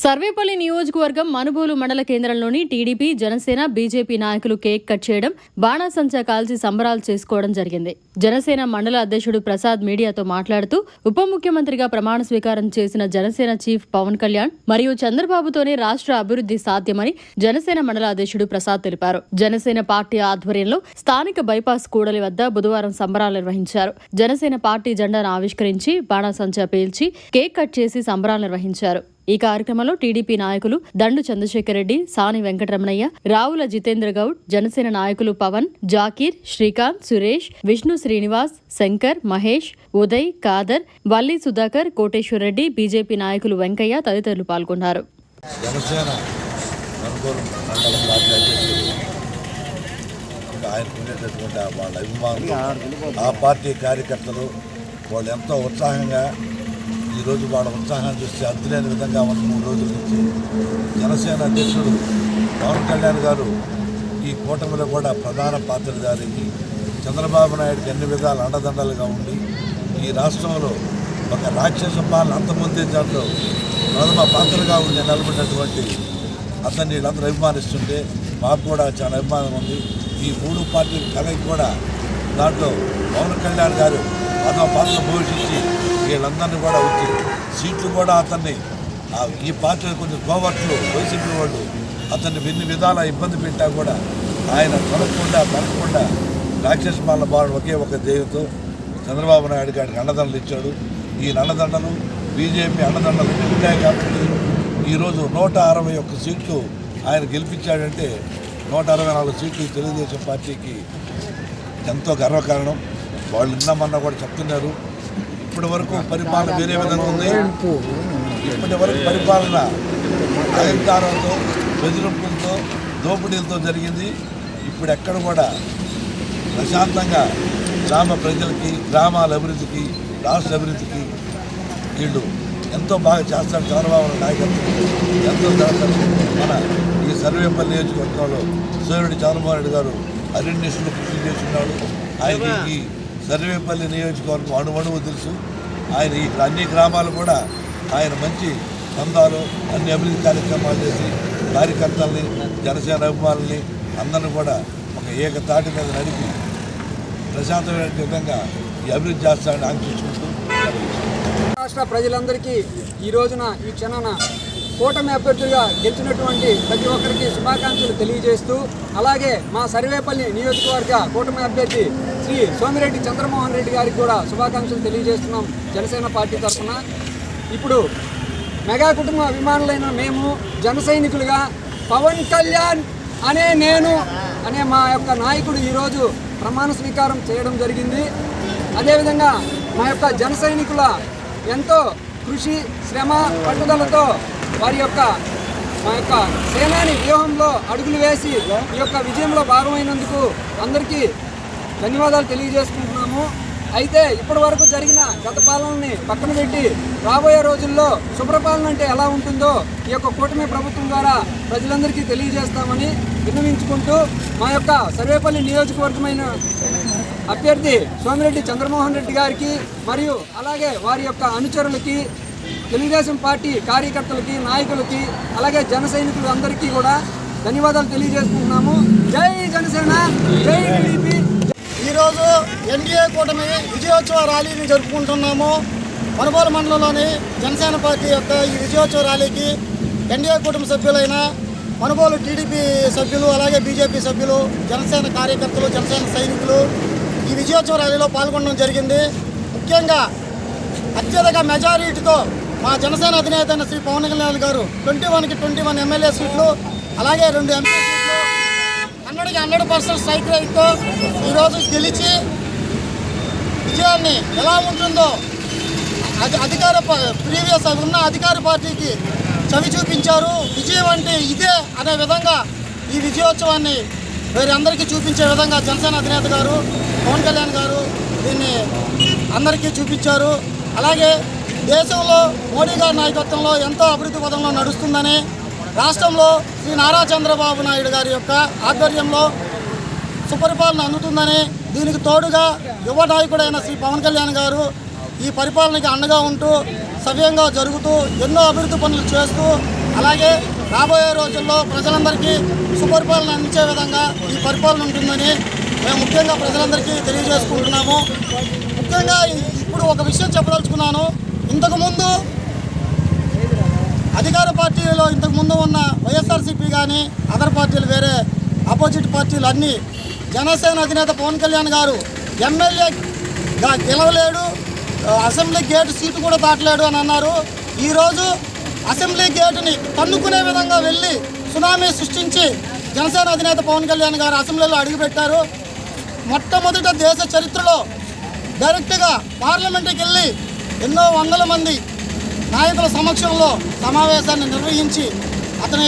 సర్వేపల్లి నియోజకవర్గం మనుబోలు మండల కేంద్రంలోని టీడీపీ, జనసేన, బీజేపీ నాయకులు కేక్ కట్ చేయడం, బాణాసంచా కాల్చి సంబరాలు చేసుకోవడం జరిగింది. జనసేన మండల అధ్యక్షుడు ప్రసాద్ మీడియాతో మాట్లాడుతూ ఉప ముఖ్యమంత్రిగా ప్రమాణ స్వీకారం చేసిన జనసేన చీఫ్ పవన్ కళ్యాణ్ మరియు చంద్రబాబుతోనే రాష్ట్ర అభివృద్ధి సాధ్యమని జనసేన మండల అధ్యక్షుడు ప్రసాద్ తెలిపారు. జనసేన పార్టీ ఆధ్వర్యంలో స్థానిక బైపాస్ కూడలి వద్ద బుధవారం సంబరాలు నిర్వహించారు. జనసేన పార్టీ జెండాను ఆవిష్కరించి బాణాసంచా పేల్చి కేక్ కట్ చేసి సంబరాలు నిర్వహించారు. ఈ కార్యక్రమంలో టీడీపీ నాయకులు దండు చంద్రశేఖర్ రెడ్డి, సాని వెంకటరమణయ్య, రావుల జితేంద్ర గౌడ్, జనసేన నాయకులు పవన్, జాకీర్, శ్రీకాంత్, సురేష్, విష్ణు శ్రీనివాస్, శంకర్, మహేష్, ఉదయ్, కాదర్, వల్లి సుధాకర్, కోటేశ్వర్ రెడ్డి, బీజేపీ నాయకులు వెంకయ్య తదితరులు పాల్గొన్నారు. వాళ్ళు ఎంతో ఉత్సాహంగా ఈరోజు వాళ్ళ ఉత్సాహాన్ని చూస్తే అర్థలేని విధంగా 3 రోజుల నుంచి జనసేన అధ్యక్షుడు పవన్ కళ్యాణ్ గారు ఈ కూటమిలో కూడా ప్రధాన పాత్రధారికి, చంద్రబాబు నాయుడుకి అన్ని విధాలు అండదండలుగా ఉండి ఈ రాష్ట్రంలో ఒక రాక్షస పాలన అంతమంది దాంట్లో ప్రథమ పాత్రగా ఉండి నిలబడినటువంటి అతన్ని వీళ్ళందరూ అభిమానిస్తుంటే మాకు కూడా చాలా అభిమానం ఉంది. ఈ 3 పార్టీల కలయిక కూడా దాంట్లో పవన్ కళ్యాణ్ గారు ప్రథమ పాత్ర పోషించి వీళ్ళందరినీ కూడా వచ్చి సీట్లు కూడా అతన్ని ఈ పార్టీలో కొంచెం కోవర్ట్లు వైసీపీ వాళ్ళు అతన్ని ఎన్ని విధాల ఇబ్బంది పెట్టా కూడా ఆయన తొలగకుండా రాక్షస పాలన బాలు ఒకే ఒక ధ్యేయంతో చంద్రబాబు నాయుడు గారికి అండదండలు ఇచ్చాడు. ఈ అండదండలు బీజేపీ అండదండలు ఉంటాయి కాబట్టి ఈరోజు 161 సీట్లు ఆయన గెలిపించాడంటే 164 సీట్లు తెలుగుదేశం పార్టీకి ఎంతో గర్వకారణం. వాళ్ళు నిన్నమన్నా కూడా చెప్తున్నారు, ఇప్పటి వరకు పరిపాలన వేరే విధంగా ఉంది. ఇప్పటి వరకు పరిపాలన అహంకారంతో, బెదిరింపులతో, దోపిడీలతో జరిగింది. ఇప్పుడు ఎక్కడ కూడా ప్రశాంతంగా గ్రామ ప్రజలకి, గ్రామాల అభివృద్ధికి, రాష్ట్ర అభివృద్ధికి వీళ్ళు ఎంతో బాగా చేస్తారు. చంద్రబాబు నాయకత్వం ఎంతో చేస్తారు. మన ఈ సర్వేపల్లి నియోజకవర్గంలో సూర్యుడి చంద్రబాబు నాయుడు గారు అరణ్యసులు కృషి చేస్తున్నాడు. ఆయనకి ఈ సర్వేపల్లి నియోజకవర్గం అణువణువు తెలుసు. ఆయన ఈ అన్ని గ్రామాలు కూడా ఆయన మంచి స్పందాలు, అన్ని అభివృద్ధి కార్యక్రమాలు చేసి కార్యకర్తల్ని, జనసేన అభిమానుల్ని అందరినీ కూడా ఒక ఏకతాటి మీద నడిపి ప్రశాంతమైన విధంగా ఈ అభివృద్ధి చేస్తారని ఆంక్షించుకుంటూ రాష్ట్ర ప్రజలందరికీ ఈ రోజున ఈ క్షణాన కూటమి అభ్యర్థులుగా గెలిచినటువంటి ప్రతి ఒక్కరికి శుభాకాంక్షలు తెలియజేస్తూ, అలాగే మా సర్వేపల్లి నియోజకవర్గ కూటమి అభ్యర్థి శ్రీ సోమిరెడ్డి చంద్రమోహన్ రెడ్డి గారికి కూడా శుభాకాంక్షలు తెలియజేస్తున్నాం జనసేన పార్టీ తరఫున. ఇప్పుడు మెగా కుటుంబ అభిమానులైన మేము జన సైనికులుగా పవన్ కళ్యాణ్ అనే మా యొక్క నాయకుడు ఈరోజు ప్రమాణ స్వీకారం చేయడం జరిగింది. అదేవిధంగా మా యొక్క జన సైనికుల ఎంతో కృషి, శ్రమ, పట్టుదలతో వారి యొక్క మా యొక్క సేనాని వ్యూహంలో అడుగులు వేసి ఈ యొక్క విజయంలో భాగమైనందుకు అందరికీ ధన్యవాదాలు తెలియజేసుకుంటున్నాము. అయితే ఇప్పటి వరకు జరిగిన గత పాలనని పక్కన పెట్టి రాబోయే రోజుల్లో శుభ్రపాలన అంటే ఎలా ఉంటుందో ఈ యొక్క కూటమి ప్రభుత్వం ద్వారా ప్రజలందరికీ తెలియజేస్తామని విన్నవించుకుంటూ, మా యొక్క సర్వేపల్లి నియోజకవర్గమైన అభ్యర్థి సోమిరెడ్డి చంద్రమోహన్ రెడ్డి గారికి మరియు అలాగే వారి యొక్క అనుచరులకి, తెలుగుదేశం పార్టీ కార్యకర్తలకి, నాయకులకి, అలాగే జన సైనికులు అందరికీ కూడా ధన్యవాదాలు తెలియజేసుకుంటున్నాము. జై జనసేన, జై టీడీపీ. ఈరోజు ఎన్డీఏ కూటమి విజయోత్సవ ర్యాలీని జరుపుకుంటున్నాము. మనుబోలు మండలంలోని జనసేన పార్టీ యొక్క ఈ విజయోత్సవ ర్యాలీకి ఎన్డీఏ కూటమి సభ్యులైన మనుబోలు టీడీపీ సభ్యులు, అలాగే బీజేపీ సభ్యులు, జనసేన కార్యకర్తలు, జనసేన సైనికులు ఈ విజయోత్సవ ర్యాలీలో పాల్గొనడం జరిగింది. ముఖ్యంగా అత్యధిక మెజారిటీతో మా జనసేన అధినేత శ్రీ పవన్ కళ్యాణ్ గారు 21కి 21 ఎమ్మెల్యే సీట్లు, అలాగే 2 ఎంపీ సీట్లు 100కి 100% స్ట్రైక్ రేట్తో ఈరోజు గెలిచి విజయాన్ని ఎలా ఉంటుందో ప్రీవియస్ ఉన్న అధికార పార్టీకి చవి చూపించారు. విజయం అంటే ఇదే అనే విధంగా ఈ విజయోత్సవాన్ని వేరందరికీ చూపించే విధంగా జనసేన అధినేత గారు పవన్ కళ్యాణ్ గారు దీన్ని అందరికీ చూపించారు. అలాగే దేశంలో మోడీ గారి నాయకత్వంలో ఎంతో అభివృద్ధి పదంలో నడుస్తుందని, రాష్ట్రంలో శ్రీ నారా చంద్రబాబు నాయుడు గారి యొక్క ఆధ్వర్యంలో సుపరిపాలన అందుతుందని, దీనికి తోడుగా యువ నాయకుడైన శ్రీ పవన్ కళ్యాణ్ గారు ఈ పరిపాలనకి అండగా ఉంటూ సవ్యంగా జరుగుతూ ఎన్నో అభివృద్ధి పనులు చేస్తూ అలాగే రాబోయే రోజుల్లో ప్రజలందరికీ సుపరిపాలన అందించే విధంగా ఈ పరిపాలన ఉంటుందని మేము ముఖ్యంగా ప్రజలందరికీ తెలియజేసుకుంటున్నాము. ముఖ్యంగా ఇప్పుడు ఒక విషయం చెప్పదలుచుకున్నాను. ఇంతకుముందు అధికార పార్టీలో ఇంతకుముందు ఉన్న వైఎస్ఆర్సీపీ కానీ అదర్ పార్టీలు వేరే ఆపోజిట్ పార్టీలు అన్నీ జనసేన అధినేత పవన్ కళ్యాణ్ గారు ఎమ్మెల్యేగా గెలవలేడు, అసెంబ్లీ గేటు సీటు కూడా దాటలేడు అని అన్నారు. ఈరోజు అసెంబ్లీ గేటుని తన్నుకునే విధంగా వెళ్ళి సునామీ సృష్టించి జనసేన అధినేత పవన్ కళ్యాణ్ గారు అసెంబ్లీలో అడుగుపెట్టారు. మొట్టమొదట దేశ చరిత్రలో డైరెక్ట్గా పార్లమెంట్కి వెళ్ళి ఎన్నో వందల మంది నాయకుల సమక్షంలో సమావేశాన్ని నిర్వహించి అతని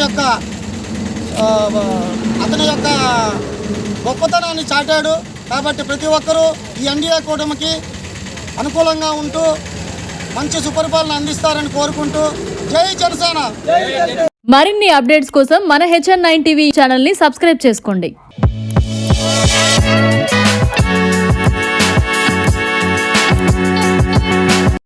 యొక్క గొప్పతనాన్ని చాటాడు. కాబట్టి ప్రతి ఒక్కరూ ఈ ఎన్డీఏ కూటమికి అనుకూలంగా ఉంటూ మంచి సుపరిపాలన అందిస్తారని కోరుకుంటూ జై జనసేన. మరిన్ని అప్డేట్స్ కోసం మన HN9 టీవీ ఛానల్ని సబ్స్క్రైబ్ చేసుకోండి.